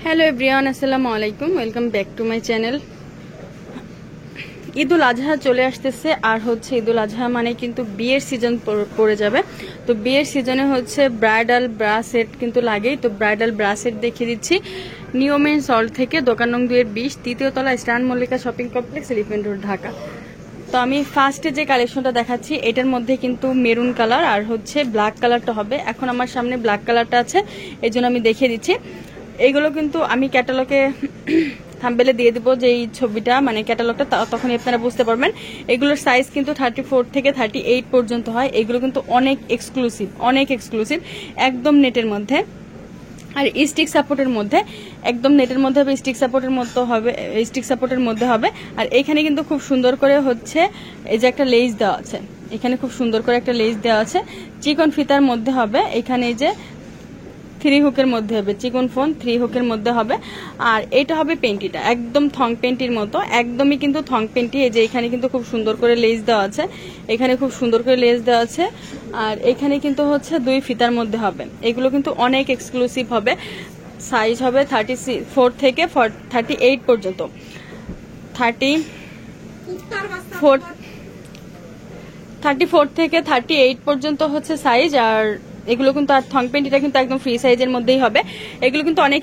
Hello everyone, আসসালামু আলাইকুম। Welcome back to my channel. Eid-ul Azha চলে আসতেছে, আর হচ্ছে ঈদুল আজহা মানে কিন্তু বিয়ের সিজন পড়ে যাবে। তো বিয়ের সিজনে হচ্ছে ব্রাইডাল ব্রা সেট কিন্তু লাগেই। তো ব্রাইডাল ব্রা সেট দেখিয়ে দিচ্ছি নিউ মেন সল্ট থেকে, দোকান নং 2-20, তৃতীয় তলা, star Mallika shopping complex, elephant road, Dhaka. তো আমি ফার্স্টে যে কালেকশনটা দেখাচ্ছি এটার মধ্যে কিন্তু মেরুন কালার আর হচ্ছে ব্ল্যাক কালারটা হবে। এখন আমার সামনে ব্ল্যাক কালারটা আছে, এই জন্য আমি দেখিয়ে দিচ্ছি। এইগুলো কিন্তু আমি ক্যাটালগে থাম্বনেলে দিয়ে দিব যে এই ছবিটা মানে ক্যাটালগটা, তখনই আপনারা বুঝতে পারবেন। এগুলোর সাইজ কিন্তু 34 থেকে 38 পর্যন্ত হয়। এগুলো কিন্তু অনেক এক্সক্লুসিভ, একদম নেটের মধ্যে আর স্টিক সাপোর্টের মধ্যে, একদম নেটের মধ্যে হবে, স্টিক সাপোর্টের মধ্যে হবে। আর এখানে কিন্তু খুব সুন্দর করে হচ্ছে এই যে একটা লেস দেওয়া আছে, এখানে খুব সুন্দর করে একটা লেস দেওয়া আছে, চিকন ফিতার মধ্যে হবে। এখানে এই যে 3 হুকের মধ্যে হবে, চিকন ফোন 3 হুকের মধ্যে হবে। আর এটা হবে পেন্টিটা একদম থং পেন্টির মতো, একদমই কিন্তু থং পেন্টি। এই যে এখানে কিন্তু খুব সুন্দর করে লেস দেওয়া আছে, এখানে খুব সুন্দর করে লেস দেওয়া আছে। আর এখানে কিন্তু হচ্ছে 2 ফিতার মধ্যে হবে। এগুলো কিন্তু অনেক এক্সক্লুসিভ হবে। সাইজ হবে 34 থেকে 38 পর্যন্ত, 34 থেকে 38 পর্যন্ত হচ্ছে সাইজ। আর এগুলো কিন্তু আর থং পেন্টিটা কিন্তু একদম ফ্রি সাইজের মধ্যেই হবে। এগুলো কিন্তু অনেক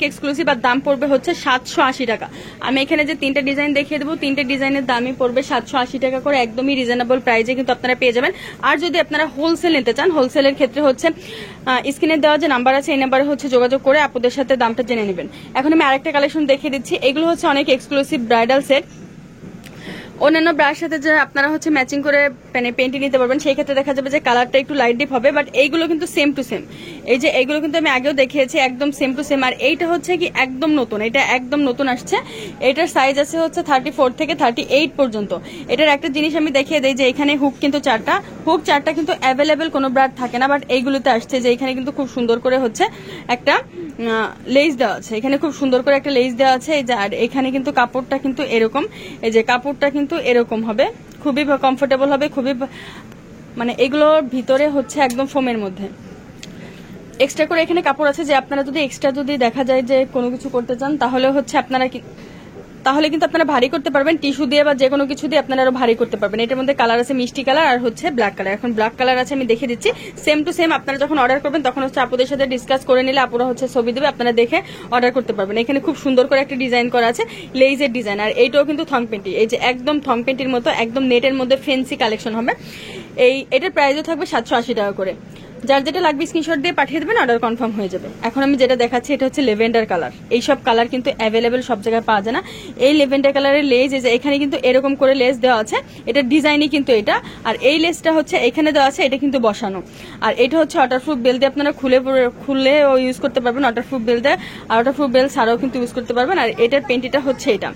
এক্সক্লুসিভ, আর দাম পড়বে হচ্ছে 780 টাকা। আমি এখানে যে 3টা ডিজাইন দেখিয়ে দেবো, 3টে ডিজাইনের দামই পড়বে 780 টাকা করে, একদমই রিজনেবল প্রাইসে কিন্তু আপনারা পেয়ে যাবেন। আর যদি আপনারা হোলসেল নিতে চান, হোলসেলের ক্ষেত্রে হচ্ছে স্ক্রিনে দেওয়া যে নাম্বার আছে এই নাম্বারে হচ্ছে যোগাযোগ করে আপুদের সাথে দামটা জেনে নেবেন। এখন আমি আরেকটা কালেকশন দেখিয়ে দিচ্ছি। এগুলো হচ্ছে অনেক এক্সক্লুসিভ ব্রাইডাল সেট। অন্যান্য ব্রার সাথে যে আপনারা হচ্ছে ম্যাচিং করে পেন্টি নিতে পারবেন, সেই ক্ষেত্রে দেখা যাবে যে কালারটা একটু লাইট ডিপ হবে, বাট এইগুলো কিন্তু সেম টু সেম। এই যে এইগুলো কিন্তু আমি আগেও দেখিয়েছি, একদম সেম টু সেম। আর এইটা হচ্ছে কি একদম নতুন, এটা একদম নতুন আসছে। এটার সাইজ আছে হচ্ছে 34 থেকে 38 পর্যন্ত। এটার একটা জিনিস আমি দেখিয়ে দিই যে এখানে হুক কিন্তু 4টা কিন্তু অ্যাভেলেবেল কোনো ব্রার থাকে না, বাট এইগুলোতে আসছে যে এখানে কিন্তু খুব সুন্দর করে হচ্ছে একটা লেস দেওয়া আছে, এখানে খুব সুন্দর করে একটা লেস দেওয়া আছে। এই যে আর এখানে কিন্তু কাপড়টা কিন্তু এরকম, এই যে কাপড়টা কিন্তু এরকম হবে, খুবই কমফোর্টেবল হবে, খুবই মানে এগুলোর ভিতরে হচ্ছে একদম ফোমের মধ্যে এক্সট্রা করে এখানে কাপড় আছে। যে আপনারা যদি এক্সট্রা যদি দেখা যায় যে কোনো কিছু করতে চান, তাহলে কিন্তু আপনারা ভারী করতে পারবেন, টিস্যু দিয়ে বা যে কোনো কিছু দিয়ে আপনারা আরো ভারী করতে পারবেন। এটার মধ্যে কালার আছে মিষ্টি কালার আর হচ্ছে ব্ল্যাক কালার। এখন ব্ল্যাক কালার আছে, আমি দেখে দিচ্ছি সেম টু সেম। আপনারা যখন অর্ডার করবেন তখন হচ্ছে আপুদের সাথে ডিসকাস করে নিলে আপুরা হচ্ছে ছবি দেবে, আপনারা দেখে অর্ডার করতে পারবেন। এখানে খুব সুন্দর করে একটা ডিজাইন করা আছে, লেজের ডিজাইন। আর এইটাও কিন্তু থং পেন্টি, এই যে একদম থং পেন্টির মতো, একদম নেটের মধ্যে ফেন্সি কালেকশন হবে। এটার প্রাইসও থাকবে 780 টাকা করে। যার যেটা লাগবে স্ক্রিনশট দিয়ে পাঠিয়ে দেবেন, অর্ডার কনফার্ম হয়ে যাবে। এখন আমি যেটা দেখাচ্ছি এটা হচ্ছে লেভেন্ডার কালার। এইসব কালার কিন্তু অ্যাভেলেবেল সব জায়গায় পাওয়া যায় না। এই লেভেন্ডার কালারের লেস, এই যে এখানে কিন্তু এরকম করে লেস দেওয়া আছে, এটা ডিজাইনই কিন্তু এটা। আর এই লেসটা হচ্ছে এখানে দেওয়া আছে, এটা কিন্তু বসানো। আর এটা হচ্ছে ওয়াটারপ্রুফ বেল দিয়ে আপনারা খুলে ইউজ করতে পারবেন, ওয়াটারপ্রুফ বেল দিয়ে। আর ওয়াটারপ্রুফ বেল ছাড়াও কিন্তু ইউজ করতে পারবেন। আর এটার পেন্টিটা হচ্ছে এটা।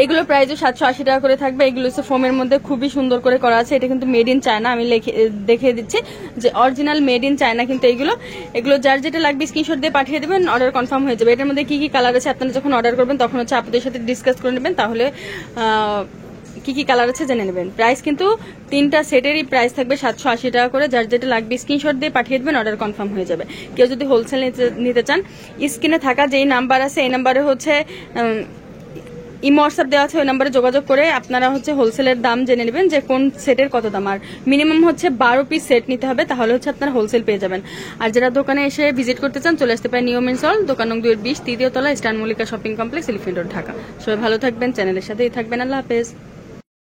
এগুলো প্রাইসও 780 টাকা করে থাকবে। এগুলো হচ্ছে ফোমের মধ্যে খুবই সুন্দর করে করা আছে। এটা কিন্তু মেড ইন চায়না, আমি দেখিয়ে দিচ্ছি যে অরিজিনাল মেড ইন চায়না কিন্তু এগুলো যার যেটা লাগবে স্ক্রিনশট দিয়ে পাঠিয়ে দেবেন, অর্ডার কনফার্ম হয়ে যাবে। এটার মধ্যে কি কি কালার আছে আপনারা যখন অর্ডার করবেন তখন হচ্ছে আপনাদের সাথে ডিসকাস করে নেবেন, তাহলে কি কি কালার আছে জেনে নেবেন। প্রাইস কিন্তু 3টা সেটেরই প্রাইস থাকবে 780 টাকা করে। যার যেটা লাগবে স্ক্রিনশট দিয়ে পাঠিয়ে দেবেন, অর্ডার কনফার্ম হয়ে যাবে। কেউ যদি হোলসেল নিতে চান, স্ক্রিনে থাকা যেই নাম্বার আছে এই নাম্বারে হচ্ছে হোয়াটসঅ্যাপ দেওয়া আছে, ওই নাম্বারে যোগাযোগ করে আপনারা হচ্ছে হোলসেলের দাম জেনে নেবেন যে কোন সেটের কত দাম। আর মিনিমাম হচ্ছে 12 পিস সেট নিতে হবে, তাহলে হচ্ছে আপনারা হোলসেল পেয়ে যাবেন। আর যারা দোকানে এসে ভিজিট করতে চান চলে আসতে পারেন নিউ মেন সল্ট, দোকান নং 2-20, তৃতীয় তলা, star Mallika shopping complex, elephant road, Dhaka. সবাই ভালো থাকবেন, চ্যানেলের সাথেই থাকবেন। আল্লাহ হাফেজ।